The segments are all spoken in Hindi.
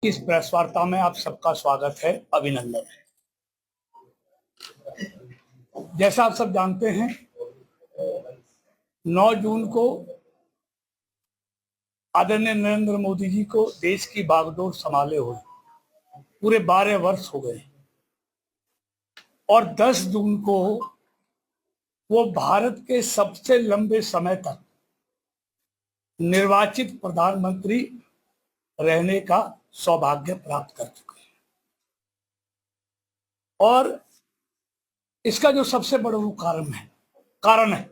इस प्रेस वार्ता में आप सबका स्वागत है, अभिनंदन है। जैसा आप सब जानते हैं, 9 जून को आदरणीय नरेंद्र मोदी जी को देश की बागडोर संभाले हुए पूरे 12 वर्ष हो गए और 10 जून को वो भारत के सबसे लंबे समय तक निर्वाचित प्रधानमंत्री रहने का सौभाग्य प्राप्त कर चुके हैं। और इसका जो सबसे बड़ा कारण है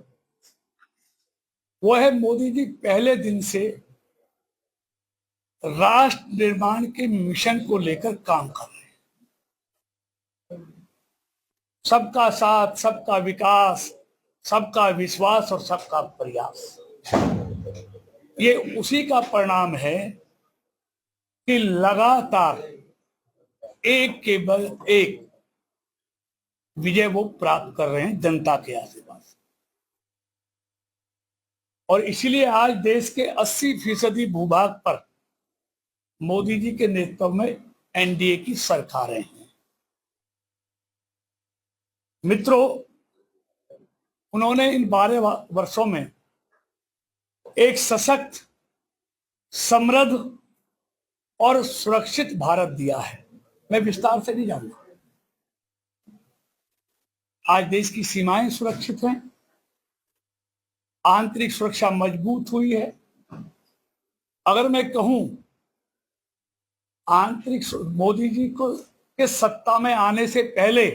वो है मोदी जी पहले दिन से राष्ट्र निर्माण के मिशन को लेकर काम कर रहे हैं। सबका साथ, सबका विकास, सबका विश्वास और सबका प्रयास, ये उसी का परिणाम है कि लगातार एक के बाद एक विजय वो प्राप्त कर रहे हैं जनता के आशीर्वाद से। और इसीलिए आज देश के 80% भूभाग पर मोदी जी के नेतृत्व में एनडीए की सरकारें हैं। मित्रों, उन्होंने इन 12 वर्षों में एक सशक्त, समृद्ध और सुरक्षित भारत दिया है। मैं विस्तार से नहीं जानूंगा। आज देश की सीमाएं सुरक्षित हैं, आंतरिक सुरक्षा मजबूत हुई है। अगर मैं कहूं, मोदी जी को के सत्ता में आने से पहले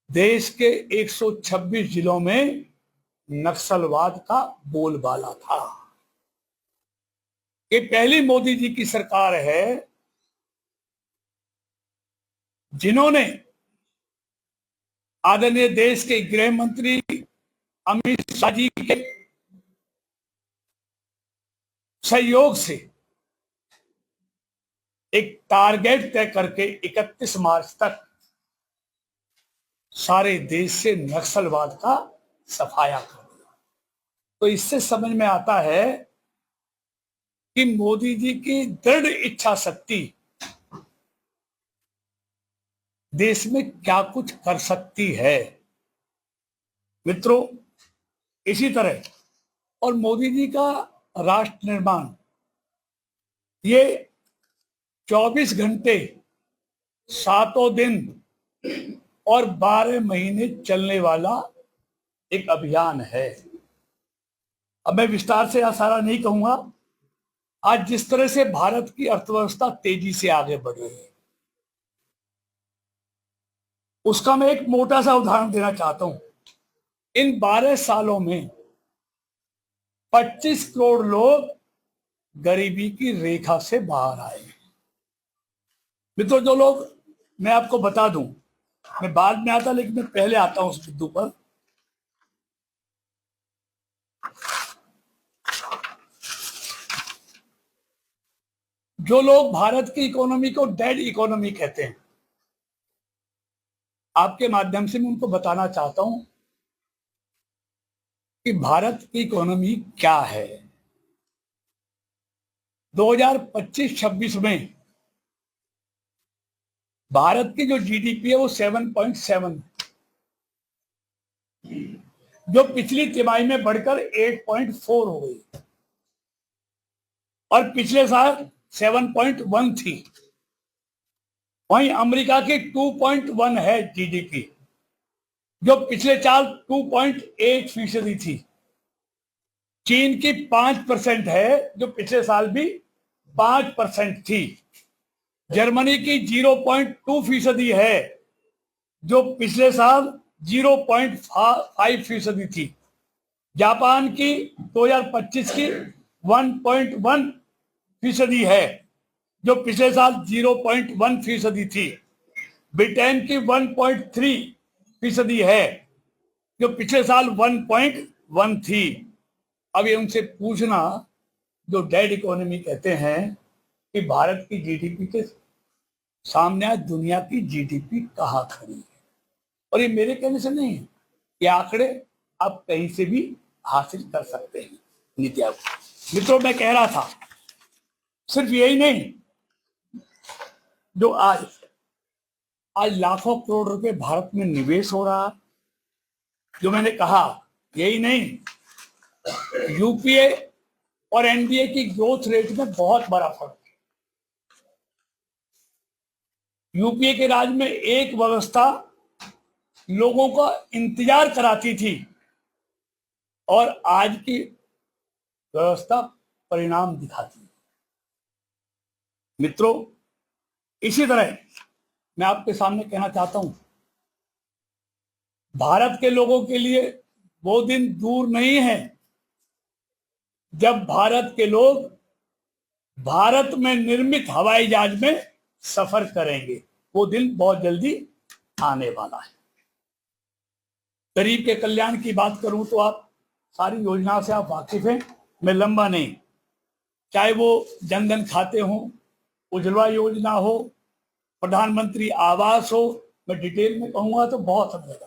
देश के 126 जिलों में नक्सलवाद का बोलबाला था। ये पहली मोदी जी की सरकार है जिन्होंने आदरणीय देश के गृह मंत्री अमित शाह जी के सहयोग से एक टारगेट तय करके 31 मार्च तक सारे देश से नक्सलवाद का सफाया कर दिया। तो इससे समझ में आता है कि मोदी जी की दृढ़ इच्छा शक्ति देश में क्या कुछ कर सकती है। मित्रों, इसी तरह और मोदी जी का राष्ट्र निर्माण ये 24 घंटे, 7 दिन और 12 महीने चलने वाला एक अभियान है। अब मैं विस्तार से यह सारा नहीं कहूंगा। आज जिस तरह से भारत की अर्थव्यवस्था तेजी से आगे बढ़ रही है, उसका मैं एक मोटा सा उदाहरण देना चाहता हूं। इन 12 सालों में 25 करोड़ लोग गरीबी की रेखा से बाहर आए। मित्रों, जो लोग, मैं आपको बता दूं, मैं बाद में आता लेकिन मैं पहले आता हूं उस बिंदु पर। जो लोग भारत की इकोनॉमी को डेड इकोनॉमी कहते हैं, आपके माध्यम से मैं उनको बताना चाहता हूं कि भारत की इकोनॉमी क्या है। 2025-26 में भारत की जो जीडीपी है वो 7.7, जो पिछली तिमाही में बढ़कर 8.4 हो गई और पिछले साल 7.1 थी। वहीं अमेरिका की 2.1 है जीडीपी, जो पिछले साल 2.8% थी। चीन की 5% है, जो पिछले साल भी 5% थी। जर्मनी की 0.2% है, जो पिछले साल 0.5% थी। जापान की 2025 की 1.1% है, जो पिछले साल 0.1% थी। ब्रिटेन की 1.3% है, जो पिछले साल 1.1 थी। अब ये उनसे पूछना, जो डेड इकोनॉमी कहते हैं, कि भारत की जीडीपी के सामने आज दुनिया की जीडीपी कहाँ खड़ी है। और ये मेरे कहने से नहीं है, ये आंकड़े आप कहीं से भी हासिल कर सकते हैं। नीति आयोग। मित्रों, मैं कह रहा था, सिर्फ यही नहीं, जो आज आज लाखों करोड़ रुपए भारत में निवेश हो रहा, जो मैंने कहा यही नहीं, यूपीए और एनडीए की ग्रोथ रेट में बहुत बड़ा फर्क है। यूपीए के राज में एक व्यवस्था लोगों का इंतजार कराती थी और आज की व्यवस्था परिणाम दिखाती है। मित्रों, इसी तरह मैं आपके सामने कहना चाहता हूं, भारत के लोगों के लिए वो दिन दूर नहीं है जब भारत के लोग भारत में निर्मित हवाई जहाज में सफर करेंगे। वो दिन बहुत जल्दी आने वाला है। गरीब के कल्याण की बात करूं तो आप सारी योजनाओं से आप वाकिफ हैं, मैं लंबा नहीं, चाहे वो जनधन खाते हो, उज्ज्वला योजना हो, प्रधानमंत्री आवास हो, मैं डिटेल में कहूंगा तो बहुत समझेगा,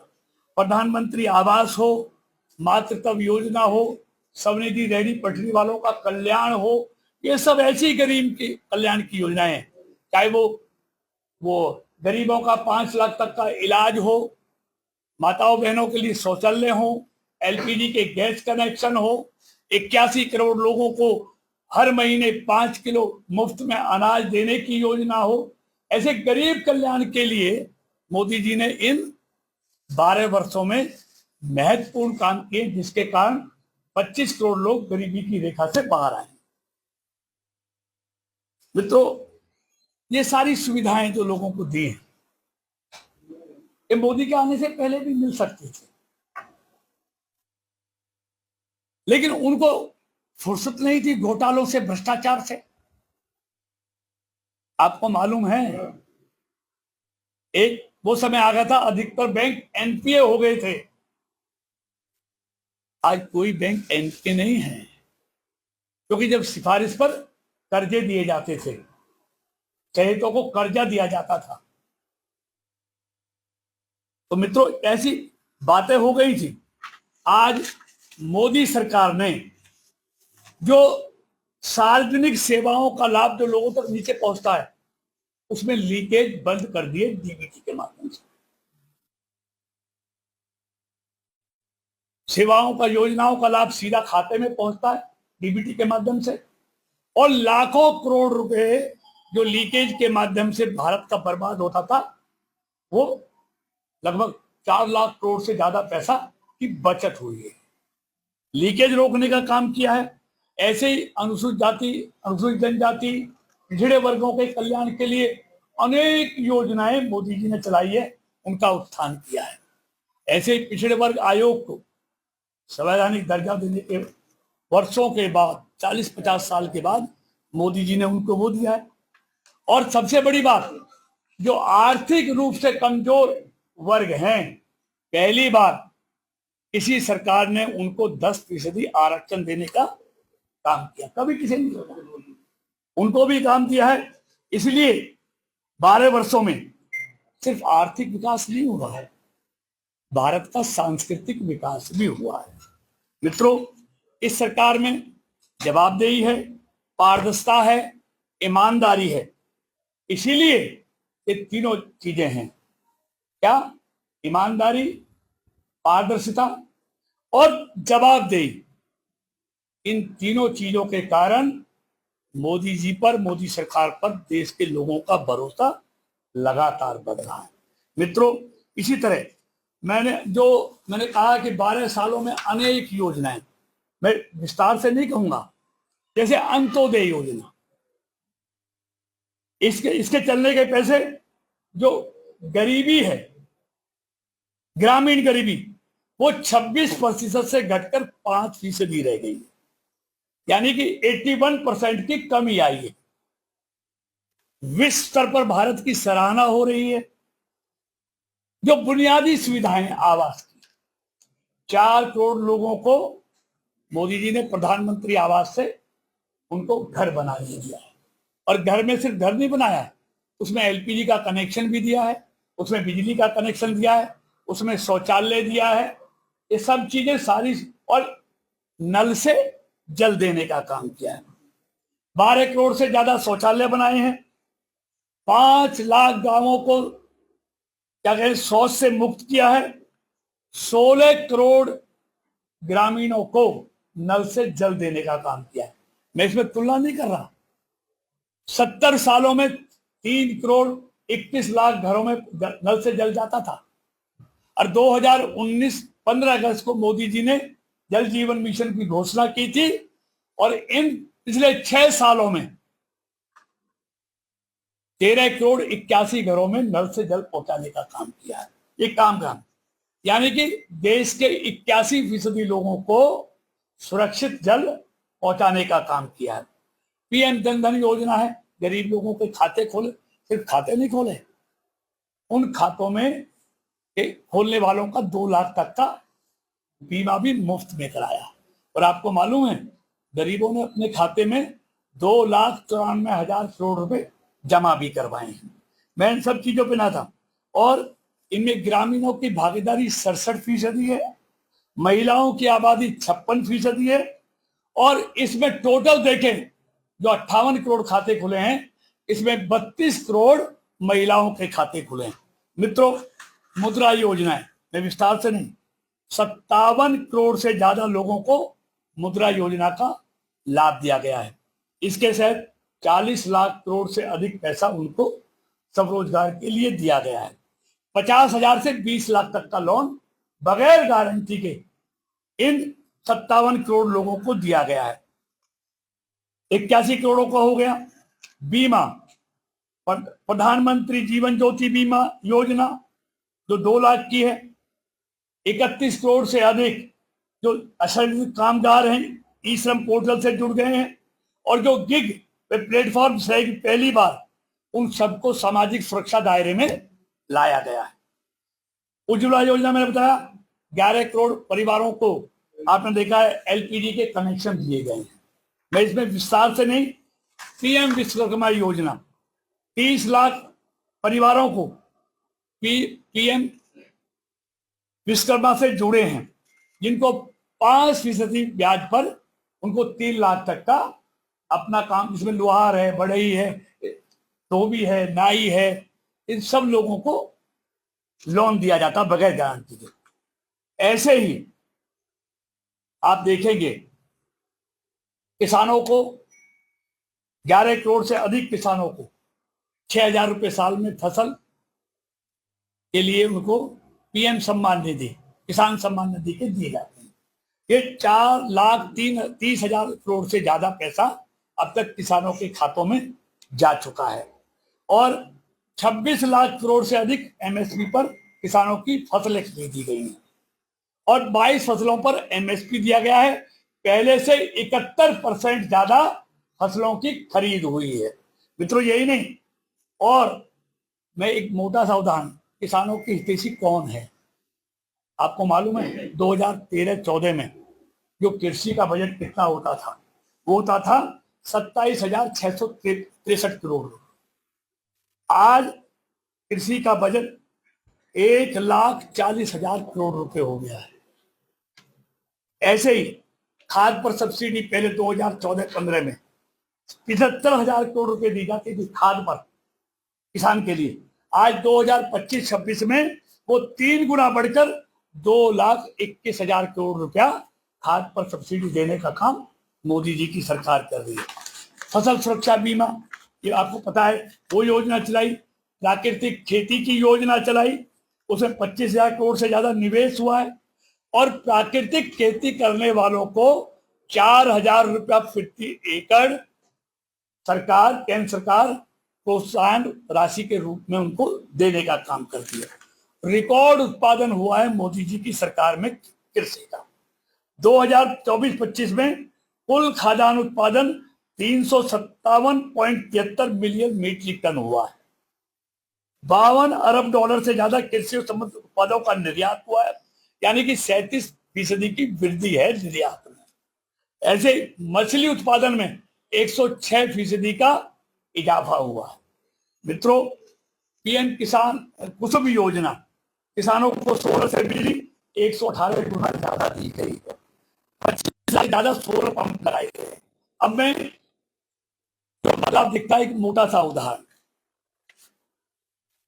प्रधानमंत्री आवास हो, मातृत्व योजना हो, स्वनिधि रेहड़ी पटरी वालों का कल्याण हो, ये सब ऐसी गरीब के कल्याण की योजनाएं हैं। चाहे वो गरीबों का 5 लाख तक का इलाज हो, माताओं बहनों के लिए शौचालय हो, एलपीजी के गैस कनेक्शन हो, 81 करोड़ लोगों को हर महीने 5 किलो मुफ्त में अनाज देने की योजना हो, ऐसे गरीब कल्याण के लिए मोदी जी ने इन 12 वर्षों में महत्वपूर्ण काम किए, जिसके कारण 25 करोड़ लोग गरीबी की रेखा से बाहर आए। मित्रों, ये सारी सुविधाएं जो लोगों को दी हैं, ये मोदी के आने से पहले भी मिल सकती थी, लेकिन उनको फुर्सत नहीं थी घोटालों से, भ्रष्टाचार से। आपको मालूम है, एक वो समय आ गया था अधिकतर बैंक एनपीए हो गए थे। आज कोई बैंक एनपीए नहीं है, क्योंकि जब सिफारिश पर कर्जे दिए जाते थे, चहेतों को कर्जा दिया जाता था, तो मित्रों ऐसी बातें हो गई थी। आज मोदी सरकार ने जो सार्वजनिक सेवाओं का लाभ जो लोगों तक नीचे पहुंचता है, उसमें लीकेज बंद कर दिए डीबीटी के माध्यम से। सेवाओं का, योजनाओं का लाभ सीधा खाते में पहुंचता है डीबीटी के माध्यम से, और लाखों करोड़ रुपए जो लीकेज के माध्यम से भारत का बर्बाद होता था, वो लगभग 4 लाख करोड़ से ज्यादा पैसा की बचत हुई है। लीकेज रोकने का काम किया है। ऐसे ही अनुसूचित जाति, अनुसूचित जनजाति, पिछड़े वर्गों के कल्याण के लिए अनेक योजनाएं मोदी जी ने चलाई है, उनका उत्थान किया है। ऐसे ही पिछड़े वर्ग आयोग को संवैधानिक दर्जा देने के वर्षों के बाद, 40-50 साल के बाद मोदी जी ने उनको वो दिया है। और सबसे बड़ी बात, जो आर्थिक रूप से कमजोर वर्ग हैं, पहली बार किसी सरकार ने उनको 10% आरक्षण देने का काम किया, कभी किसी ने नहीं, उनको भी काम किया है। इसलिए 12 वर्षों में सिर्फ आर्थिक विकास नहीं हुआ है, भारत का सांस्कृतिक विकास भी हुआ है। मित्रों, इस सरकार में जवाबदेही है, पारदर्शिता है, ईमानदारी है। इसीलिए ये तीनों चीजें हैं। क्या? ईमानदारी, पारदर्शिता और जवाबदेही। इन तीनों चीजों के कारण मोदी जी पर, मोदी सरकार पर देश के लोगों का भरोसा लगातार बढ़ रहा है। मित्रों, इसी तरह मैंने कहा कि 12 सालों में अनेक योजनाएं, मैं विस्तार से नहीं कहूंगा, जैसे अंत्योदय योजना, इसके चलने के पैसे, जो गरीबी है, ग्रामीण गरीबी, वो 26% से घटकर 5% रह गई है, यानी कि 81% की कमी आई है। विश्व स्तर पर भारत की सराहना हो रही है। जो बुनियादी सुविधाएं आवास की, 4 करोड़ लोगों को मोदी जी ने प्रधानमंत्री आवास से उनको घर बना दिया है। और घर में सिर्फ घर नहीं बनाया है, उसमें एलपीजी का कनेक्शन भी दिया है, उसमें बिजली का कनेक्शन दिया है, उसमें शौचालय दिया है, ये सब चीजें सारी, और नल से जल देने का काम किया है। 12 करोड़ से ज्यादा शौचालय बनाए हैं, 5 लाख गांवों को क्या कहें शौच से मुक्त किया है। 16 करोड़ ग्रामीणों को नल से जल देने का काम किया है। मैं इसमें तुलना नहीं कर रहा। 70 सालों में 3 करोड़ 21 लाख घरों में नल से जल जाता था और 2019 15 अगस्त को मोदी जी ने जल जीवन मिशन की घोषणा की थी और इन पिछले 6 सालों में 13 करोड़ 81 घरों में नल से जल पहुंचाने का काम किया है। ये काम यानी कि देश के 81% लोगों को सुरक्षित जल पहुंचाने का काम किया है। पीएम जनधन योजना है, गरीब लोगों के खाते खोले, सिर्फ खाते नहीं खोले, उन खातों में खोलने वालों का 2 लाख तक का बीमा भी मुफ्त में कराया। और आपको मालूम है गरीबों ने अपने खाते में 2,94,000 करोड़ रुपए जमा भी करवाए हैं। मैं इन सब चीजों पे ना था और इनमें ग्रामीणों की भागीदारी 67% है, महिलाओं की आबादी 56% है और इसमें टोटल देखें जो 58 करोड़ खाते खुले हैं इसमें 32 करोड़ महिलाओं के खाते खुले हैं। मित्रों, मुद्रा योजना में विस्तार से नहीं, 57 करोड़ से ज्यादा लोगों को मुद्रा योजना का लाभ दिया गया है। इसके तहत 40 लाख करोड़ से अधिक पैसा उनको स्वरोजगार के लिए दिया गया है। 50,000 से 20 लाख तक का लोन बगैर गारंटी के इन 57 करोड़ लोगों को दिया गया है। 81 करोड़ों का हो गया बीमा, प्रधानमंत्री जीवन ज्योति बीमा योजना जो 2 लाख की है। 31 करोड़ से अधिक जो असंगठित कामगार हैं ई श्रम पोर्टल से जुड़ गए हैं और जो गिग प्लेटफॉर्म से पहली बार उन सबको सामाजिक सुरक्षा दायरे में लाया गया है। उज्ज्वला योजना मैंने बताया 11 करोड़ परिवारों को आपने देखा है एलपीजी के कनेक्शन दिए गए हैं। मैं इसमें विस्तार से नहीं, पीएम विश्वकर्मा योजना 30 लाख परिवारों को पीएम विश्वकर्मा से जुड़े हैं जिनको 5% ब्याज पर उनको 3 लाख तक का अपना काम, इसमें लोहार है, बढ़ई है, धोबी है, नाई है, इन सब लोगों को लोन दिया जाता बगैर गारंटी के। ऐसे ही आप देखेंगे किसानों को 11 करोड़ से अधिक किसानों को 6,000 रुपए साल में फसल के लिए उनको पीएम सम्मान निधि, किसान सम्मान निधि के दिए जाते हैं। ये 4,30,000 करोड़ से ज्यादा पैसा अब तक किसानों के खातों में जा चुका है और 26 लाख करोड़ से अधिक एमएसपी पर किसानों की फसलें खरीदी गई हैं और 22 फसलों पर एमएसपी दिया गया है। पहले से 71% ज्यादा फसलों की खरीद हुई है। मित्रों, यही नहीं, और मैं एक मोटा सा उदाहरण, किसानों की हितैषी कौन है आपको मालूम है? 2013-14 में जो कृषि का बजट कितना होता था, वो होता था 27,663 करोड़। आज कृषि का बजट 1,40,000 करोड़ रुपए हो गया है। ऐसे ही खाद पर सब्सिडी पहले 2014-15 में 75,000 करोड़ रुपए दी जाती थी खाद पर किसान के लिए। आज 2025-26 में वो 3 गुना बढ़कर 2,21,000 करोड़ रुपया खाद पर सब्सिडी देने का काम मोदी जी की सरकार कर रही है। फसल सुरक्षा बीमा, ये आपको पता है, वो योजना चलाई। प्राकृतिक खेती की योजना चलाई, उसमें 25,000 करोड़ से ज्यादा निवेश हुआ है और प्राकृतिक खेती करने वालों को 4,000 रुपया प्रति एकड़ सरकार, केंद्र सरकार प्रोत्साहन राशि के रूप में उनको देने का काम करती है। रिकॉर्ड उत्पादन हुआ है मोदी जी की सरकार में कृषि का। 2024-25 में कुल खाद्यान्न उत्पादन 357.73 मिलियन मीट्रिक टन हुआ है। 52 अरब डॉलर से ज्यादा कृषि संबंधित उत्पादों का निर्यात हुआ है, यानी कि 37% की वृद्धि है निर्यात में। ऐसे मछली उत्पादन में 106% का इजाफा हुआ है। मित्रों, पीएम किसान कुसुम योजना किसानों को सोलर से बिजली 118 गुना ज्यादा दी गई है। 25 लाख ज्यादा सोलर पंप लगाए गए। अब मैं जो बदलाव दिखता है, एक मोटा सा उदाहरण,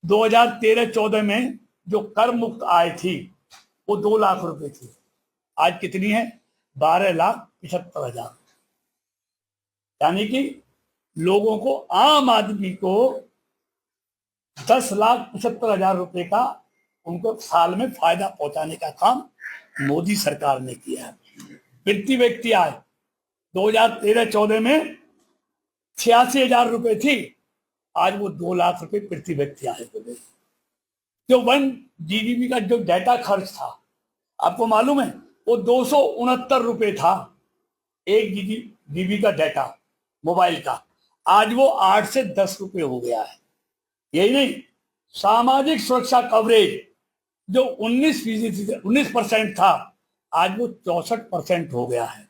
2013-14 में जो कर मुक्त आय थी वो 2 लाख रुपए थी, आज कितनी है? 12,75,000। यानी कि लोगों को, आम आदमी को 10,75,000 रुपए का उनको साल में फायदा पहुंचाने का काम मोदी सरकार ने किया है। प्रति व्यक्ति आय 2013-14 में 86,000 रुपए थी, आज वो 2 लाख रुपए प्रति व्यक्ति आय हो गई। जो 1 जीबी का जो डाटा खर्च था, आपको मालूम है, वो 269 रुपए था 1 जीबी का डाटा मोबाइल का, आज वो 8 से 10 रुपए हो गया है। यही नहीं, सामाजिक सुरक्षा कवरेज जो 19% था, आज वो 64% हो गया है।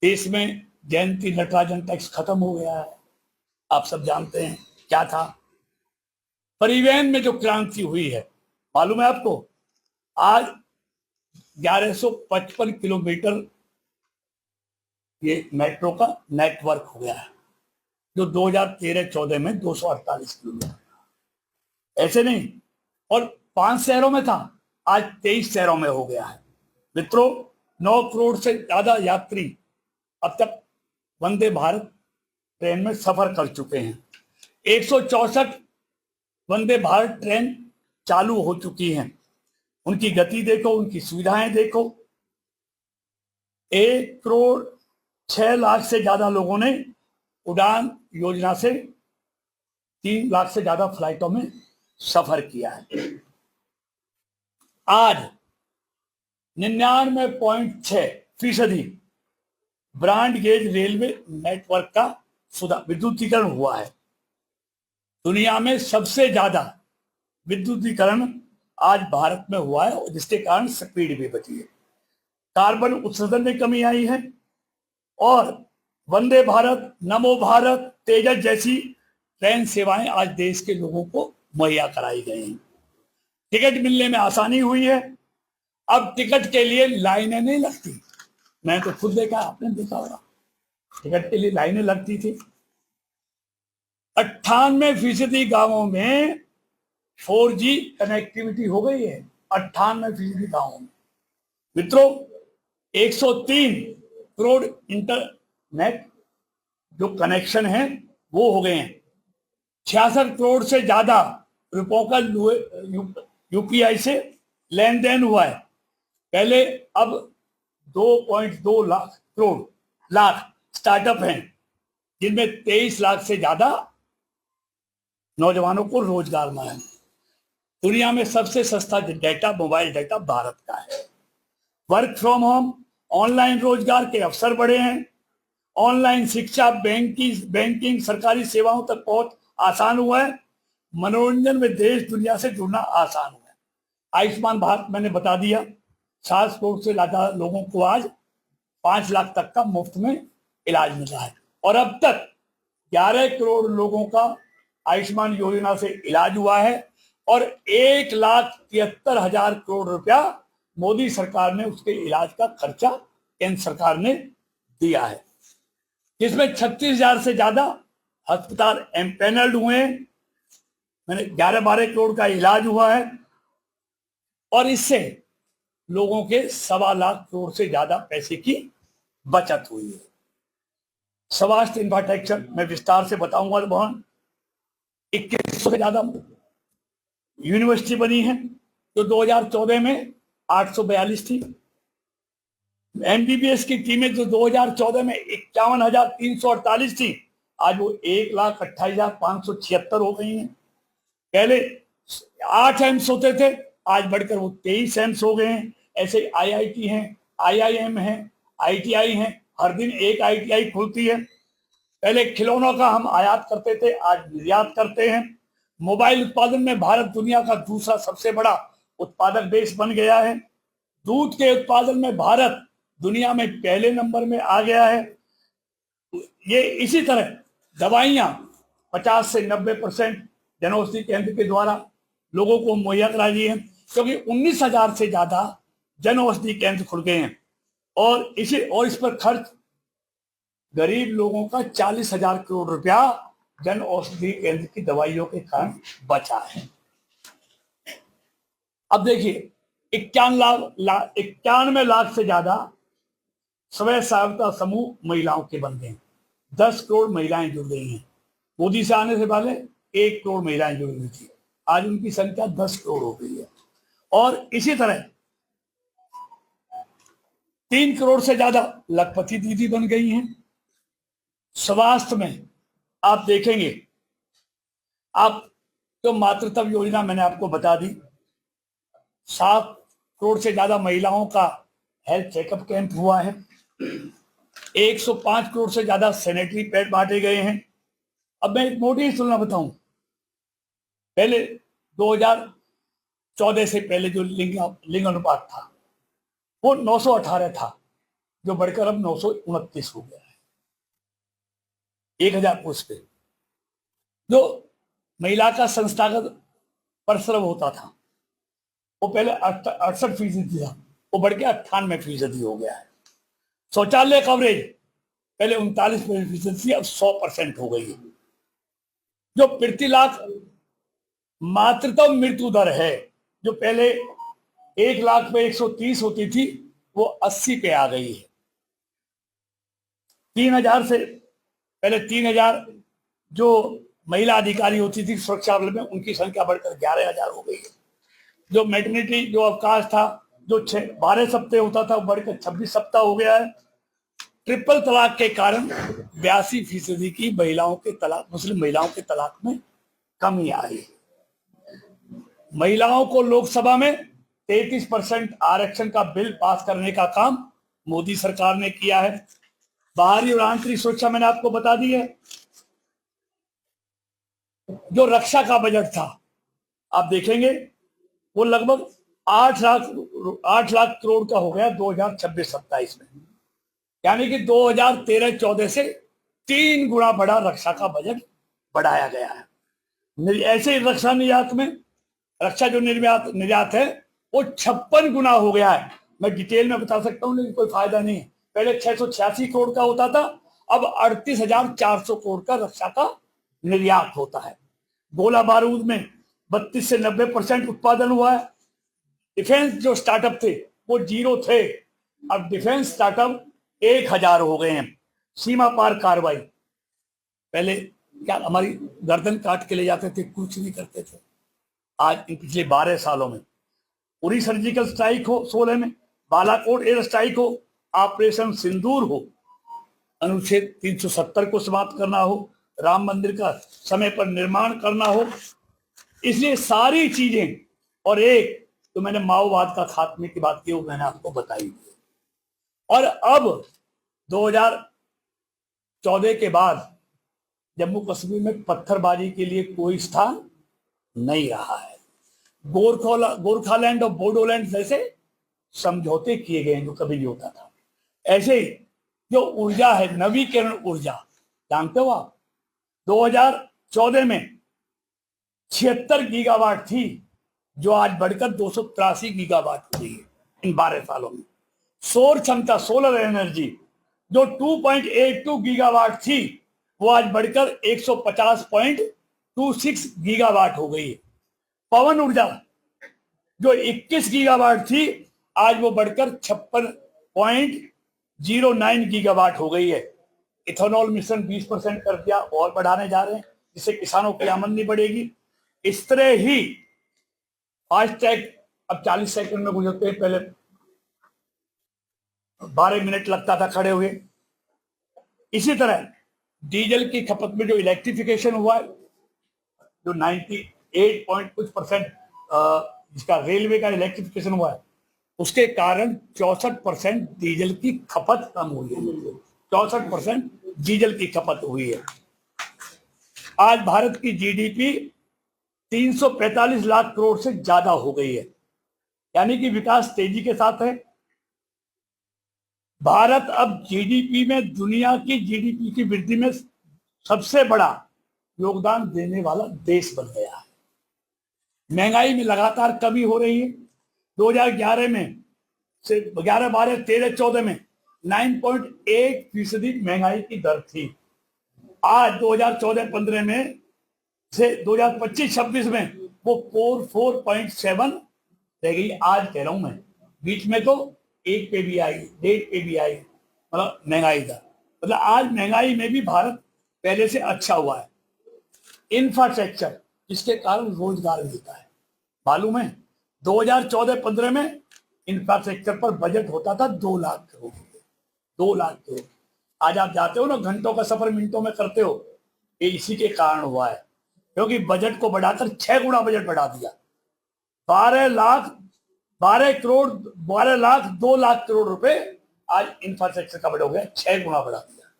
देश में जयंती नटराजन टैक्स खत्म हो गया है, आप सब जानते हैं क्या था। परिवहन में जो क्रांति हुई है, मालूम है आपको, आज 1155 किलोमीटर ये मेट्रो का नेटवर्क हो गया है, जो 2013-14 में 248 किलोमीटर। ऐसे नहीं, और 5 शहरों में था, आज 23 शहरों में हो गया है। मित्रों, 9 करोड़ से ज्यादा यात्री अब तक वंदे भारत ट्रेन में सफर कर चुके हैं। 164 वंदे भारत ट्रेन चालू हो चुकी हैं। उनकी गति देखो, उनकी सुविधाएं देखो। 1 करोड़ 6 लाख से ज्यादा लोगों ने उड़ान योजना से 3 लाख से ज्यादा फ्लाइटों में सफर किया है। आज 99.6% ब्रॉड गेज रेलवे नेटवर्क का विद्युतीकरण हुआ है। दुनिया में सबसे ज्यादा विद्युतीकरण आज भारत में हुआ है, जिसके कारण स्पीड भी बची है, कार्बन उत्सर्जन में कमी आई है, और वंदे भारत, नमो भारत, तेजस जैसी ट्रेन सेवाएं आज देश के लोगों को मुहैया कराई गई हैं। टिकट मिलने में आसानी हुई है। अब टिकट के लिए लाइनें नहीं लगती। मैं तो खुद देखा, आपने देखा होगा, टिकट के लिए लाइनें लगती थी। 98% गांवों में 4G कनेक्टिविटी हो गई है, 98% गांवों में। मित्रों, 103 करोड़ इंटरनेट जो कनेक्शन है वो हो गए हैं। 66 करोड़ से ज्यादा रुपयों का यूपीआई से लेन देन हुआ है। पहले, अब 2.2 लाख स्टार्टअप हैं, जिनमें 23 लाख से ज्यादा नौजवानों को रोजगार मिला है। दुनिया में सबसे सस्ता डेटा, मोबाइल डेटा भारत का है। वर्क फ्रॉम होम, ऑनलाइन रोजगार के अवसर बढ़े हैं। ऑनलाइन शिक्षा, बैंकिंग, सरकारी सेवाओं तक पहुंच आसान हुआ है। मनोरंजन में देश दुनिया से जुड़ना आसान हुआ है। आयुष्मान भारत मैंने बता दिया, 7 करोड़ से ज्यादा लोगों को आज 5 लाख तक का मुफ्त में इलाज मिल रहा है, और अब तक 11 करोड़ लोगों का आयुष्मान योजना से इलाज हुआ है, और 1,73,000 करोड़ रुपया मोदी सरकार ने उसके इलाज का खर्चा केंद्र सरकार ने दिया है, जिसमें 36,000 से ज्यादा अस्पताल एम्पेनल्ड हुए हैं। मैंने 11-12 करोड़ का इलाज हुआ है, और इससे लोगों के 1.25 लाख करोड़ से ज्यादा पैसे की बचत हुई है। स्वास्थ्य इंफ्रास्ट्रक्चर मैं विस्तार से बताऊंगा। बहुत 2100 से ज्यादा यूनिवर्सिटी बनी है, जो 2014 में 842 थी। एमबीबीएस की टीमें जो 2014 में 51,348 थी, आज वो 1,28,576 हो गई हैं। पहले 8 एम्स होते थे, आज बढ़कर वो 23 एम्स हो गए हैं। ऐसे आईआईटी हैं, आईआईएम हैं, आईटीआई हैं, हर दिन एक आईटीआई खुलती है। पहले खिलौनों का हम आयात करते थे, आज निर्यात करते हैं। मोबाइल उत्पादन में भारत दुनिया का दूसरा सबसे बड़ा उत्पादक देश बन गया है। दूध के उत्पादन में भारत दुनिया में पहले नंबर में आ गया है। ये इसी तरह दवाइयां 50 से 90% जनौषधि केंद्र के द्वारा लोगों को मुहैया कराई गई है, क्योंकि 19,000 से ज्यादा जनौषधि केंद्र खुल गए हैं, और इस पर खर्च गरीब लोगों का 40,000 करोड़ रुपया जन औषधि केंद्र की दवाइयों के कारण बचा है। अब देखिए 91 लाख से ज्यादा स्वयं सहायता समूह महिलाओं के बन गए। 10 करोड़ महिलाएं जुड़ गई हैं। मोदी से आने से पहले 1 करोड़ महिलाएं जुड़ गई थी, आज उनकी संख्या 10 करोड़ हो गई है। और इसी तरह 3 करोड़ से ज्यादा लखपति दीदी बन गई हैं। स्वास्थ्य में आप देखेंगे, आप तो मातृत्व योजना मैंने आपको बता दी, 7 करोड़ से ज्यादा महिलाओं का हेल्थ चेकअप कैंप हुआ है। 105 करोड़ से ज्यादा सैनिटरी पैड बांटे गए हैं। अब मैं एक मोटी तुलना बताऊं, पहले 2014 से पहले जो लिंग अनुपात था वो 918 था, जो बढ़कर अब 929 हो गया है 1000 पुरुष पे। जो महिला का संस्थागत परिश्रम होता था वो पहले 68% था, वो बढ़ के 98% हो गया है। शौचालय कवरेज पहले 39% थी, अब 100% हो गई है। जो प्रति लाख मातृत्व मृत्यु दर है, जो पहले 1 लाख पे 130 होती थी, वो 80 पे आ गई है। 3000 से पहले 3000 जो महिला अधिकारी होती थी सुरक्षा बल में, उनकी संख्या बढ़कर 11000 हो गई है। जो मैटरनिटी जो अवकाश था, जो 12 सप्ताह होता था, वो बढ़कर 26 सप्ताह हो गया है। ट्रिपल तलाक के कारण 82% की महिलाओं के तलाक, मुस्लिम महिलाओं के तलाक में कमी आई। महिलाओं को लोकसभा में 33% आरक्षण का बिल पास करने का काम मोदी सरकार ने किया है। बाहरी और आंतरिक सुरक्षा मैंने आपको बता दी है। जो रक्षा का बजट था आप देखेंगे वो लगभग 8 लाख करोड़ का हो गया 2026-27 में, यानी कि 2013-14 से 3 गुना बड़ा रक्षा का बजट बढ़ाया गया है। ऐसे ही रक्षा निर्यात में, रक्षा जो निर्यात है वो 56 गुना हो गया है। मैं डिटेल में बता सकता हूं, लेकिन कोई फायदा नहीं है। पहले 686 करोड़ का होता था, अब 38,400 करोड़ का रक्षा का निर्यात होता है। गोला बारूद में 32 से 90% उत्पादन हुआ है। डिफेंस जो स्टार्टअप थे वो 0 थे, अब डिफेंस स्टार्टअप 1000 हो गए हैं। सीमा पार कार्रवाई, पहले क्या हमारी गर्दन काट के ले जाते थे, कुछ नहीं करते थे। आज इन पिछले 12 सालों में उरी सर्जिकल स्ट्राइक हो 16 में, बालाकोट एयर स्ट्राइक हो, ऑपरेशन सिंदूर हो, अनुच्छेद 370 को समाप्त करना हो, राम मंदिर का समय पर निर्माण करना हो, इसलिए सारी चीजें। और एक तो मैंने माओवाद का खात्मे की बात की, वो मैंने आपको बताई। और अब 2014 के बाद जम्मू कश्मीर में पत्थरबाजी के लिए कोई स्थान नहीं रहा है। गोरखालैंड और बोडोलैंड जैसे समझौते किए गए जो कभी नहीं होता था। ऐसे ही जो ऊर्जा है, नवीकरण ऊर्जा, जानते हो आप 2014 में 76 गीगावाट थी, जो आज बढ़कर 283 गीगावाट हो गई है इन 12 सालों में। सौर क्षमता, सोलर एनर्जी, जो 2.82 गीगावाट थी, वो आज बढ़कर 150.26 गीगावाट हो गई है। पवन ऊर्जा जो 21 गीगावाट थी, आज वो बढ़कर 56.09 गीगावाट हो गई है। इथेनॉल मिशन 20% कर दिया, और बढ़ाने जा रहे हैं, जिससे किसानों की आमदनी बढ़ेगी। इस तरह ही फास्टैग अब 40 सेकंड में गुजरते हैं, पहले 12 मिनट लगता था खड़े हुए। इसी तरह डीजल की खपत में जो इलेक्ट्रिफिकेशन हुआ है, जो 98% जिसका रेलवे का इलेक्ट्रिफिकेशन हुआ है, उसके कारण 64% डीजल की खपत कम हुई है। 64% डीजल की खपत हुई है। आज भारत की जीडीपी 345 लाख करोड़ से ज्यादा हो गई है, यानी कि विकास तेजी के साथ है। भारत अब जीडीपी में दुनिया की जीडीपी की वृद्धि में सबसे बड़ा योगदान देने वाला देश बन गया है। महंगाई में लगातार कमी हो रही है। 2011 में से 11, 12, 13, 14 में 9.8% महंगाई की दर थी, आज 2014-15 में से 2025-26 में वो 4.7 रह गई। आज कह रहा हूं मैं, बीच में तो 1 पे भी आई, 1.5 पे भी आई, मतलब महंगाई था। मतलब आज महंगाई में भी भारत पहले से अच्छा हुआ है। इंफ्रास्ट्रक्चर जिसके कारण रोजगार मिलता है, मालूम है 2014-15 में इंफ्रास्ट्रक्चर पर बजट होता था 2 लाख करोड़, 2 लाख करोड़। आज आप जाते हो ना, घंटों का सफर मिनटों में करते हो, ये इसी के कारण हुआ है, क्योंकि बजट को बढ़ाकर 6 गुना बजट बढ़ा दिया। 12 लाख 2 लाख करोड़ रुपए आज इंफ्रास्ट्रक्चर का बजट हो गया, 6 गुना बढ़ा दिया।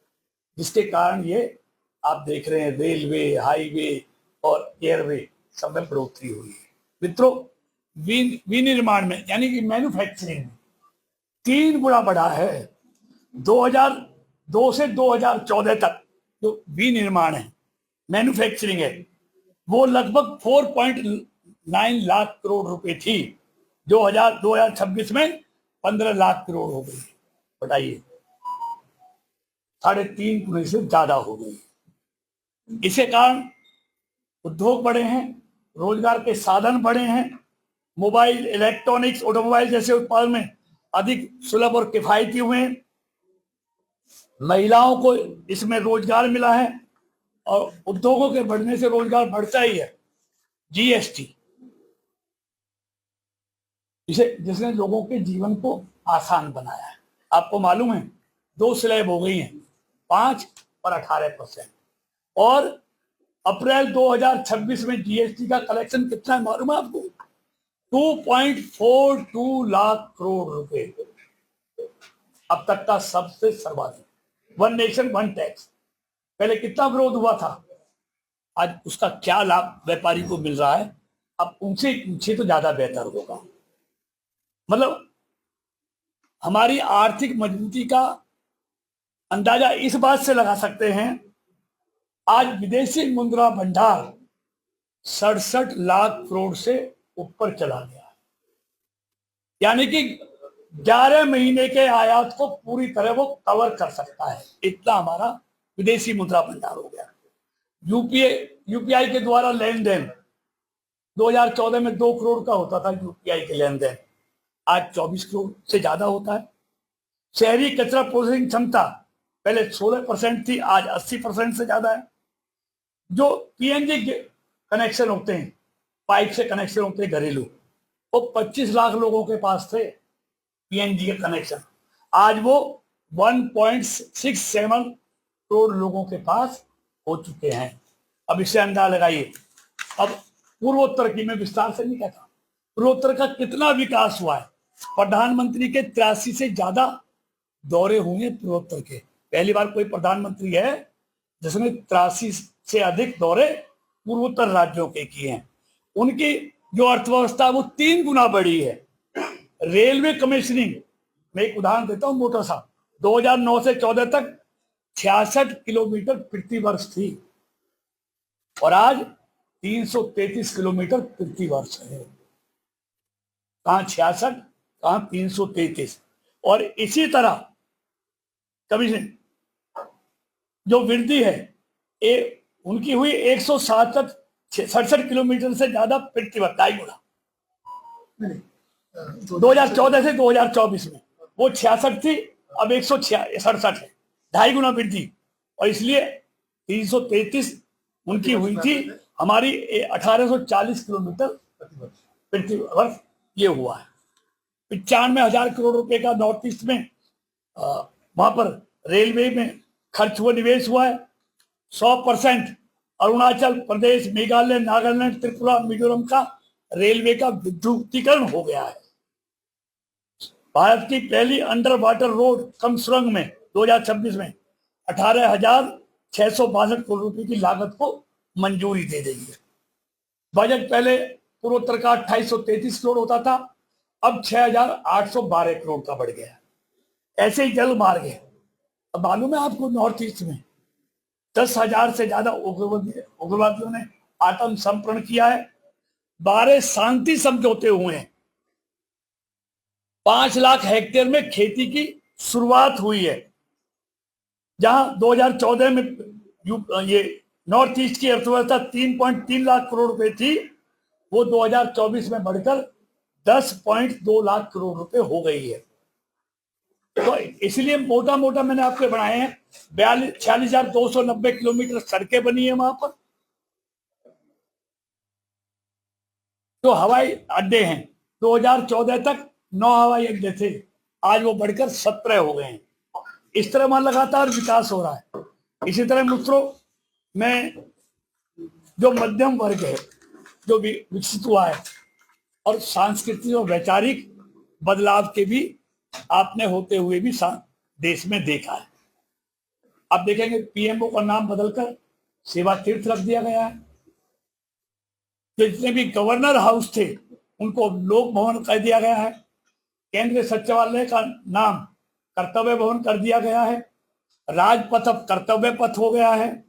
जिसके कारण ये आप देख रहे हैं रेलवे, हाईवे और एयरवे सब में बढ़ोतरी हुई है। मित्रों, विनिर्माण में यानी कि मैन्युफैक्चरिंग में 3 गुना बढ़ा है। 2002 से 2014 तक जो विनिर्माण है, मैन्युफैक्चरिंग है, वो लगभग 4.9 लाख करोड़ रुपए थी। 2026 में 15 लाख करोड़ हो गई। बताइए, 3.5 गुने से ज्यादा हो गई। इसे कारण उद्योग बढ़े हैं, रोजगार के साधन बढ़े हैं, मोबाइल, इलेक्ट्रॉनिक्स, ऑटोमोबाइल जैसे उत्पादन में अधिक सुलभ और किफायती हुए हैं। महिलाओं को इसमें रोजगार मिला है और उद्योगों के बढ़ने से रोजगार बढ़ता ही है। जीएसटी जिसने लोगों के जीवन को आसान बनाया है। आपको मालूम है 2 स्लैब हो गई हैं, 5 और 18%। और अप्रैल 2026 में जीएसटी का कलेक्शन कितना है मालूम है आपको? 2.42 लाख करोड़ रुपए, अब तक का सबसे सर्वाधिक। One nation one tax. पहले कितना विरोध हुआ था, आज उसका क्या लाभ व्यापारी को मिल रहा है, अब उनसे पूछे तो ज्यादा बेहतर होगा। मतलब हमारी आर्थिक मजबूती का अंदाजा इस बात से लगा सकते हैं, आज विदेशी मुद्रा भंडार 67 लाख करोड़ से ऊपर चला गया, यानी कि 11 महीने के आयात को पूरी तरह वो कवर कर सकता है, इतना हमारा विदेशी मुद्रा भंडार हो गया। यूपीआई के द्वारा लेन देन 2014 में 2 करोड़ का होता था यूपीआई के लेन देन, आज 24 करोड़ से ज्यादा होता है। शहरी कचरा प्रोसेसिंग क्षमता पहले 16% थी, आज 80% से ज्यादा है। जो पीएनजी कनेक्शन होते हैं, पाइप से कनेक्शन होते हैं घरेलू, वो 25 लाख लोगों के पास थे पीएनजी के कनेक्शन, आज वो 1.67 करोड़ लोगों के पास हो चुके हैं। अब इससे अंदाजा लगाइए। अब पूर्वोत्तर की मैं विस्तार से नहीं कहता, पूर्वोत्तर का कितना विकास हुआ है। प्रधानमंत्री के 83 से ज्यादा दौरे हुए पूर्वोत्तर के, पहली बार कोई प्रधानमंत्री है जिसने 83 से अधिक दौरे पूर्वोत्तर राज्यों के किए हैं। उनकी जो अर्थव्यवस्था वो 3 गुना बढ़ी है। रेलवे कमीशनिंग में एक उदाहरण देता हूं मोटा सा, 2009 से 14 तक 66 किलोमीटर प्रति वर्ष थी और आज 333 किलोमीटर प्रति वर्ष है। कहां 66, कहां 333। और इसी तरह कमीशन जो वृद्धि है उनकी हुई 167 किलोमीटर से ज्यादा प्रति वर्ष, 2.5 गुना। 2014 से 2024 में वो 66 थी, अब 167 है, 2.5 गुना वृद्धि। और इसलिए 333 उनकी हुई थी, हमारी 1840 किलोमीटर प्रति वर्ष ये हुआ है। 95,000 करोड़ रुपए का नॉर्थ ईस्ट में वहां पर रेलवे में खर्च हुआ, निवेश हुआ है। 100% अरुणाचल प्रदेश, मेघालय, नागालैंड, त्रिपुरा, मिजोरम का रेलवे का विद्युतीकरण हो गया है। भारत की पहली अंडर वाटर रोड कम सुरंग में 2026 में 18,662 करोड़ रुपए की लागत को मंजूरी दे दी है। बजट पहले पूर्वोत्तर का 2833 करोड़ होता था, अब 6,812 करोड़ का बढ़ गया। ऐसे ही जल मार्ग है। अब मालूम है आपको नॉर्थ ईस्ट में 10,000 से ज्यादा उग्रवादियों ने आत्म समर्पण किया है। 12 शांति समझौते हुए हैं। 5 लाख हेक्टेयर में खेती की शुरुआत हुई है। जहां 2014 में ये नॉर्थ ईस्ट की अर्थव्यवस्था 3.3 लाख करोड़ रुपए थी, वो 2024 में बढ़कर 10.2 लाख करोड़ रुपए हो गई है। तो इसलिए मोटा मोटा मैंने आपके बनाए हैं 46,290 किलोमीटर सड़कें बनी है वहां पर, तो हवाई अड्डे हैं। 2014 तक 9 हवाई अड्डे थे, आज वो बढ़कर 17 हो गए हैं। इस तरह वहां लगातार विकास हो रहा है। इसी तरह मित्रों, मैं जो मध्यम वर्ग है जो भी विकसित हुआ है, और सांस्कृतिक और वैचारिक बदलाव के भी आपने होते हुए भी देश में देखा है। आप देखेंगे पीएमओ का नाम बदलकर सेवा तीर्थ रख दिया गया है। जो जितने भी गवर्नर हाउस थे उनको लोक भवन कर दिया गया है। केंद्रीय सचिवालय का नाम कर्तव्य भवन कर दिया गया है। राजपथ अब कर्तव्य पथ हो गया है।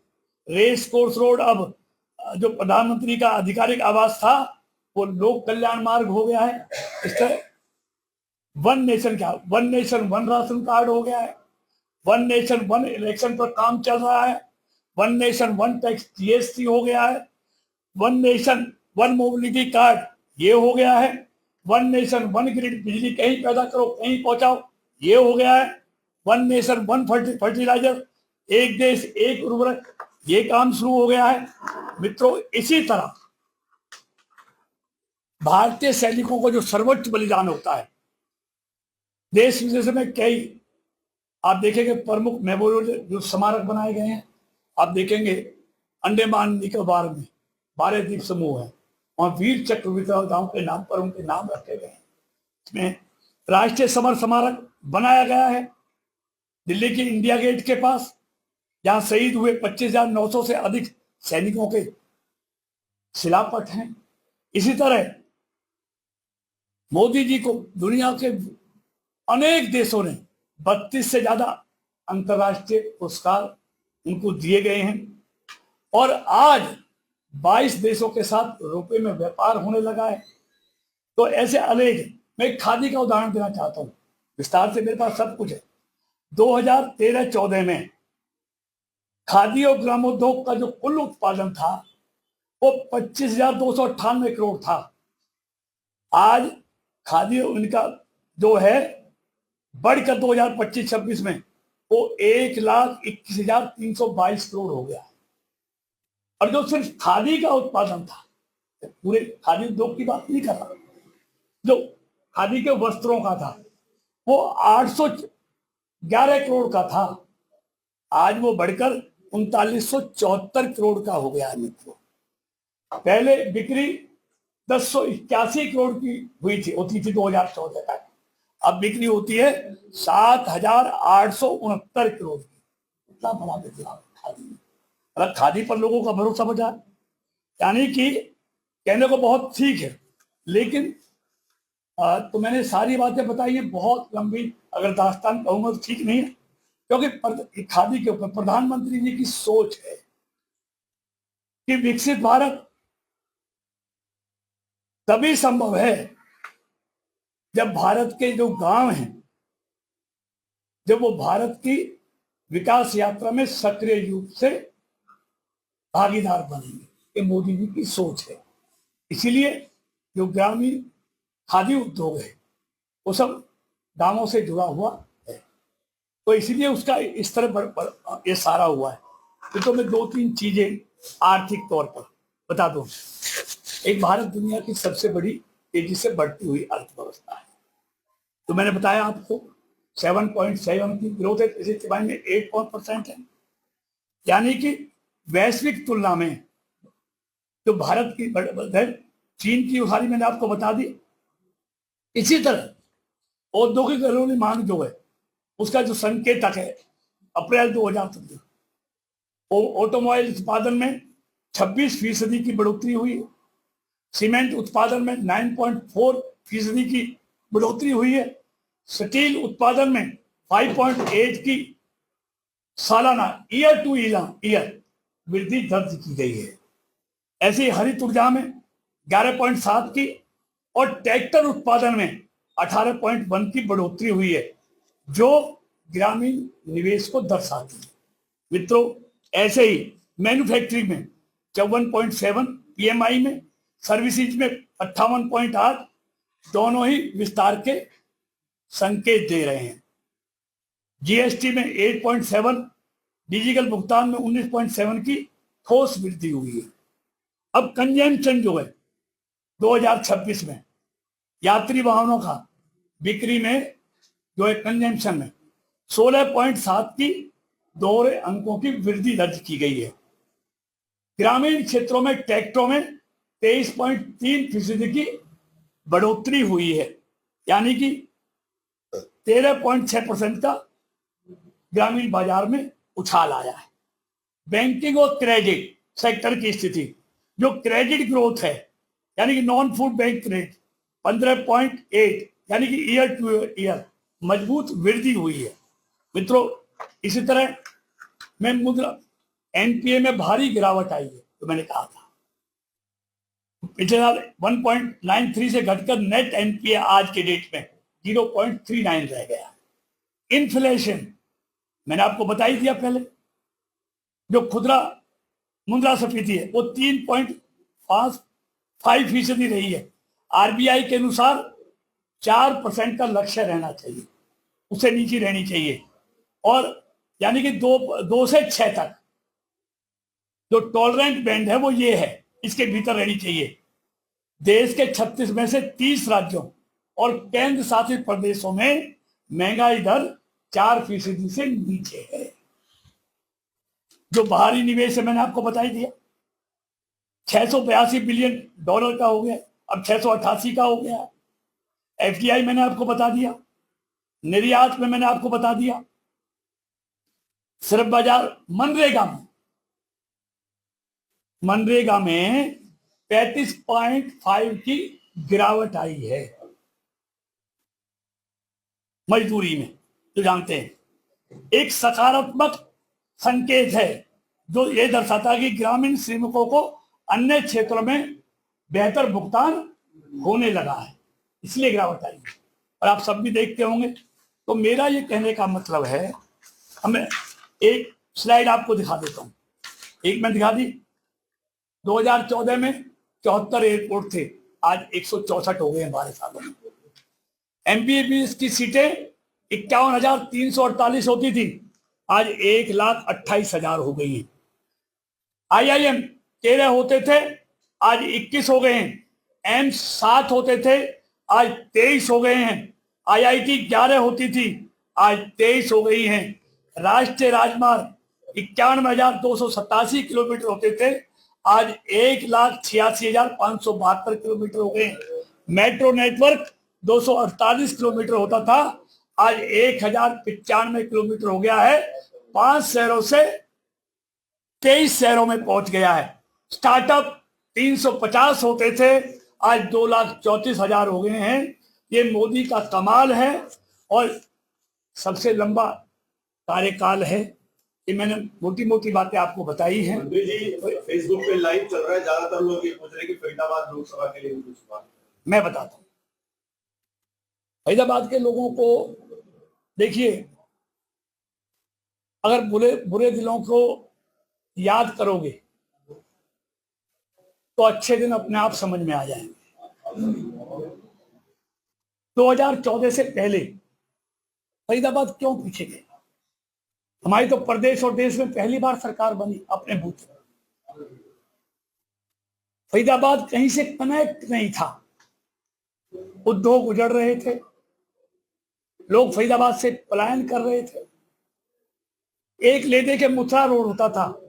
रेस कोर्स रोड अब जो प्रधानमंत्री का आधिकारिक आवास था वो लोक कल्याण मार्ग हो गया है। इस तरह one nation one ration card हो गया है। वन नेशन वन इलेक्शन पर काम चल रहा है। One nation one tax GST हो गया है। One nation one mobility card ये हो गया है। वन नेशन वन ग्रिड, बिजली कहीं पैदा करो कहीं पहुंचाओ, ये हो गया है। वन नेशन वन फर्टिलाइजर, एक देश एक उर्वरक, ये काम शुरू हो गया है। मित्रों, इसी तरह भारतीय सैनिकों को जो सर्वोच्च बलिदान होता है, देश विदेश में कई आप देखेंगे प्रमुख मेमोरियल जो स्मारक बनाए गए हैं। आप देखेंगे अंडमान निकोबार में 12 द्वीप समूह है, वहां वीर चक्र विजेताओं के नाम पर उनके नाम रखे गए हैं। इसमें राष्ट्रीय समर स्मारक बनाया गया है दिल्ली के इंडिया गेट के पास, जहां शहीद हुए 25,900 से अधिक सैनिकों के शिलापट हैं। इसी तरह मोदी जी को दुनिया के अनेक देशों ने 32 से ज्यादा अंतर्राष्ट्रीय पुरस्कार उनको दिए गए हैं, और आज 22 देशों के साथ रुपए में व्यापार होने लगा है। तो ऐसे अनेक, मैं खादी का उदाहरण देना चाहता हूं विस्तार से, मेरे पास सब कुछ है। 2013-14 में खादी और ग्रामोद्योग का जो कुल उत्पादन था वो 25,298 करोड़ था। आज खादी उनका जो है बढ़कर 2025-26 में वो 1,21,322 करोड़ हो गया। और जो सिर्फ खादी का उत्पादन था, पूरे खादी उद्योग की बात नहीं कर रहा, जो खादी के वस्त्रों का था वो 811 करोड़ का था, आज वो बढ़कर 3974 करोड़ का हो गया है। मित्रों, पहले बिक्री 1081 करोड़ की होती थी 2014 तक, अब बिक्री होती है 7,869 करोड़ की। इतना बड़ा बदलाव खादी में। अगर खादी पर लोगों का भरोसा बचा, यानी कि कहने को बहुत ठीक है, लेकिन तो मैंने सारी बातें बताई है, बहुत लंबी अगर दास्तान कहूंगा तो ठीक नहीं है, क्योंकि खादी के ऊपर प्रधानमंत्री जी की सोच है कि विकसित भारत तभी संभव है जब भारत के जो गांव हैं, जब वो भारत की विकास यात्रा में सक्रिय रूप से भागीदार बनेंगे। ये मोदी जी की सोच है। इसीलिए जो ग्रामीण खादी उद्योग है वो सब गांवों से जुड़ा हुआ है, तो इसीलिए उसका इस तरह ये सारा हुआ है। तो मैं 2-3 चीजें आर्थिक तौर पर बता दूं। एक, भारत दुनिया की सबसे बड़ी तेजी से बढ़ती हुई अर्थव्यवस्था है। तो मैंने बताया आपको 7.7 की ग्रोथ है, इसी तिमाही में 8% है, यानी कि वैश्विक तुलना में जो भारत की है, चीन की उधारी मैंने आपको बता दी। इसी तरह औद्योगिक घरेलू मांग जो है उसका जो संकेतक है अप्रैल 2023, ऑटोमोबाइल उत्पादन में 26% की बढ़ोतरी हुई है। सीमेंट उत्पादन में 9.4% की बढ़ोतरी हुई है। स्टील उत्पादन में 5.8 की सालाना ईयर टू ईयर वृद्धि दर्ज की गई है। ऐसी हरित ऊर्जा में 11.7 की और ट्रैक्टर उत्पादन में 18.1 की बढ़ोतरी हुई है, जो ग्रामीण निवेश को दर्शाती है। मित्रों, ऐसे ही मैन्युफैक्चरिंग में 54.7, PMI में, सर्विसेज में 58.8, दोनों ही विस्तार के संकेत दे रहे हैं। जीएसटी में 8.7, डिजिटल भुगतान में 19.7 की ठोस वृद्धि हुई है। अब कंजम्पशन जो है 2026 में यात्री वाहनों का बिक्री में जो है कंजम्पशन में 16.7 की दोहरे अंकों की वृद्धि दर्ज की गई है। ग्रामीण क्षेत्रों में ट्रैक्टरों में 23.3% की बढ़ोतरी हुई है, यानी कि 13.6% का ग्रामीण बाजार में उछाल आया है। बैंकिंग और क्रेडिट सेक्टर की स्थिति, जो क्रेडिट ग्रोथ है यानी कि नॉन फूड बैंक क्रेडिट 15.8 यानी कि ईयर टू ईयर मजबूत वृद्धि हुई है। मित्रों, इसी तरह मैं मुद्रा एनपीए में भारी गिरावट आई है, तो मैंने कहा था पिछले साल 1.93 से घटकर नेट एनपीए आज के डेट में 0.39 रह गया। इन्फ्लेशन मैंने आपको बता ही दिया पहले, जो खुदरा मुद्रास्फीति है वो 3.5% रही है। आरबीआई के अनुसार 4% का लक्ष्य रहना चाहिए, उससे नीचे रहनी चाहिए, और यानी कि 2 से 6 तक जो टॉलरेंट बैंड है वो ये है, इसके भीतर रहनी चाहिए। देश के 36 में से 30 राज्यों और केंद्र शासित प्रदेशों में महंगाई दर 4% से नीचे है। जो बाहरी निवेश है मैंने आपको बता ही दिया, $682 बिलियन का हो गया, अब 688 का हो गया। एफडीआई मैंने आपको बता दिया, निर्यात में मैंने आपको बता दिया। सिर्फ बाजार मनरेगा में 35.5 की गिरावट आई है मजदूरी में, जो जानते हैं एक सकारात्मक संकेत है, जो ये दर्शाता है कि ग्रामीण श्रमिकों को अन्य क्षेत्रों में बेहतर भुगतान होने लगा है, इसलिए गिरावट आई है। और आप सब भी देखते होंगे। तो मेरा ये कहने का मतलब है, हमें एक स्लाइड आपको दिखा देता हूं, एक मैं दिखा दी। 2014 में 74 एयरपोर्ट थे, आज 164 हो गए हैं 12 सालों में। एमबीबीएस की सीटें 51,348 होती थी, आज 1,28,000 हो गई हैं। आईआईएम 13 होते थे, आज 21 हो गए हैं। एम्स 7 होते थे, आज 23 हो गए हैं। आईआईटी 11 होती थी, आज 23 हो गई हैं। राष्ट्रीय राजमार्ग 91,287 किलोमीटर होते थे, आज 1,86,572 किलोमीटर हो गए। मेट्रो नेटवर्क 248 किलोमीटर होता था, आज 1,095 किलोमीटर हो गया है। 5 शहरों से 23 शहरों में पहुंच गया है। स्टार्टअप 350 होते थे, आज 2,34,000 हो गए हैं। ये मोदी का कमाल है और सबसे लंबा कार्यकाल है। ये मैंने मोटी मोटी बातें आपको बताई हैं। फेसबुक पे लाइव चल रहा है, ज्यादातर लोग ये पूछ रहे हैं कि फरीदाबाद लोकसभा के लिए कुछ बात। मैं बताता हूँ फरीदाबाद के लोगों को। देखिए, अगर बुरे दिलों को याद करोगे तो अच्छे दिन अपने आप समझ में आ जाएंगे। 2014 से पहले फरीदाबाद क्यों पीछे गए? हमारी तो प्रदेश और देश में पहली बार सरकार बनी अपने बूथ। फरीदाबाद कहीं से कनेक्ट नहीं था, उद्योग उजड़ रहे थे, लोग फरीदाबाद से पलायन कर रहे थे। एक लेदे के मथुरा रोड होता था।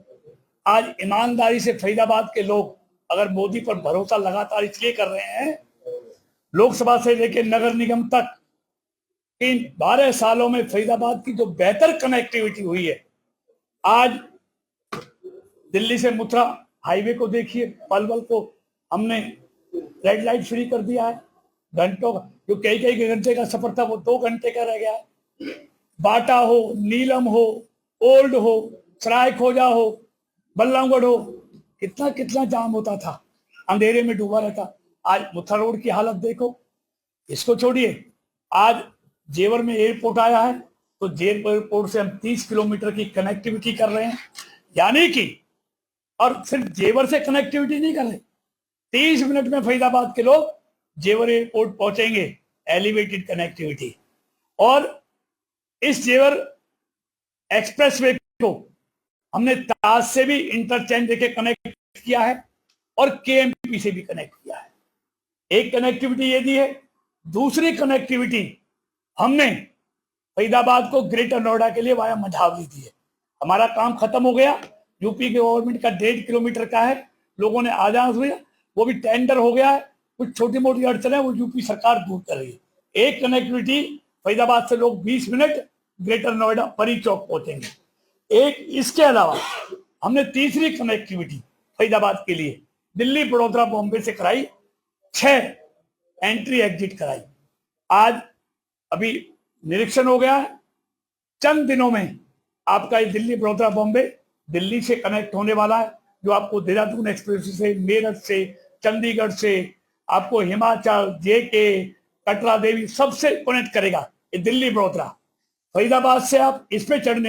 आज ईमानदारी से फरीदाबाद के लोग अगर मोदी पर भरोसा लगातार इसलिए कर रहे हैं, लोकसभा से लेकर नगर निगम तक इन 12 सालों में फरीदाबाद की जो बेहतर कनेक्टिविटी हुई है। आज दिल्ली से मथुरा हाईवे को देखिए, पलवल को हमने रेड लाइट फ्री कर दिया है। घंटों का, जो कई घंटे का सफर था वो 2 घंटे का रह गया है। बाटा हो, नीलम हो, ओल्ड हो, सरायखोजा हो, बल्लमगढ़ हो, कितना जाम होता था, अंधेरे में डूबा रहता। आज मथुरा रोड की हालत देखो। इसको छोड़िए, आज जेवर में एयरपोर्ट आया है, तो जेवर एयरपोर्ट से हम 30 किलोमीटर की कनेक्टिविटी कर रहे हैं। यानी कि, और सिर्फ जेवर से कनेक्टिविटी नहीं कर रहे, 30 मिनट में फरीदाबाद के लोग जेवर एयरपोर्ट पहुंचेंगे, एलिवेटेड कनेक्टिविटी। और इस जेवर एक्सप्रेसवे को हमने ताज से भी इंटरचेंज देके कनेक्ट किया है और केएमपी से भी कनेक्ट किया है। एक कनेक्टिविटी ये दी है, दूसरी कनेक्टिविटी हमने फरीदाबाद को ग्रेटर नोएडा के लिए वाया मझावली दी है। हमारा काम खत्म हो गया, यूपी के गवर्नमेंट का 1.5 किलोमीटर का है, लोगों ने आ जाना हुआ, वो भी टेंडर हो गया है, कुछ छोटी मोटी अड़चन है वो यूपी सरकार दूर कर रही है। एक कनेक्टिविटी फरीदाबाद से लोग 20 मिनट ग्रेटर नोएडा परी चौक पहुंचेंगे। एक इसके अलावा हमने तीसरी कनेक्टिविटी फरीदाबाद के लिए दिल्ली, बड़ौदा, बॉम्बे से कराई, 6 एंट्री एग्जिट कराई। आज अभी निरीक्षण हो गया है, चंद दिनों में आपका ये दिल्ली, बड़ौदा, बॉम्बे दिल्ली से कनेक्ट होने वाला है, जो आपको देहरादून एक्सप्रेस से, मेरठ से, चंडीगढ़ से, आपको हिमाचल, जेके, कटरा देवी सबसे कनेक्ट करेगा ये दिल्ली, बड़ौदा। फरीदाबाद से आप इस पे चढ़ने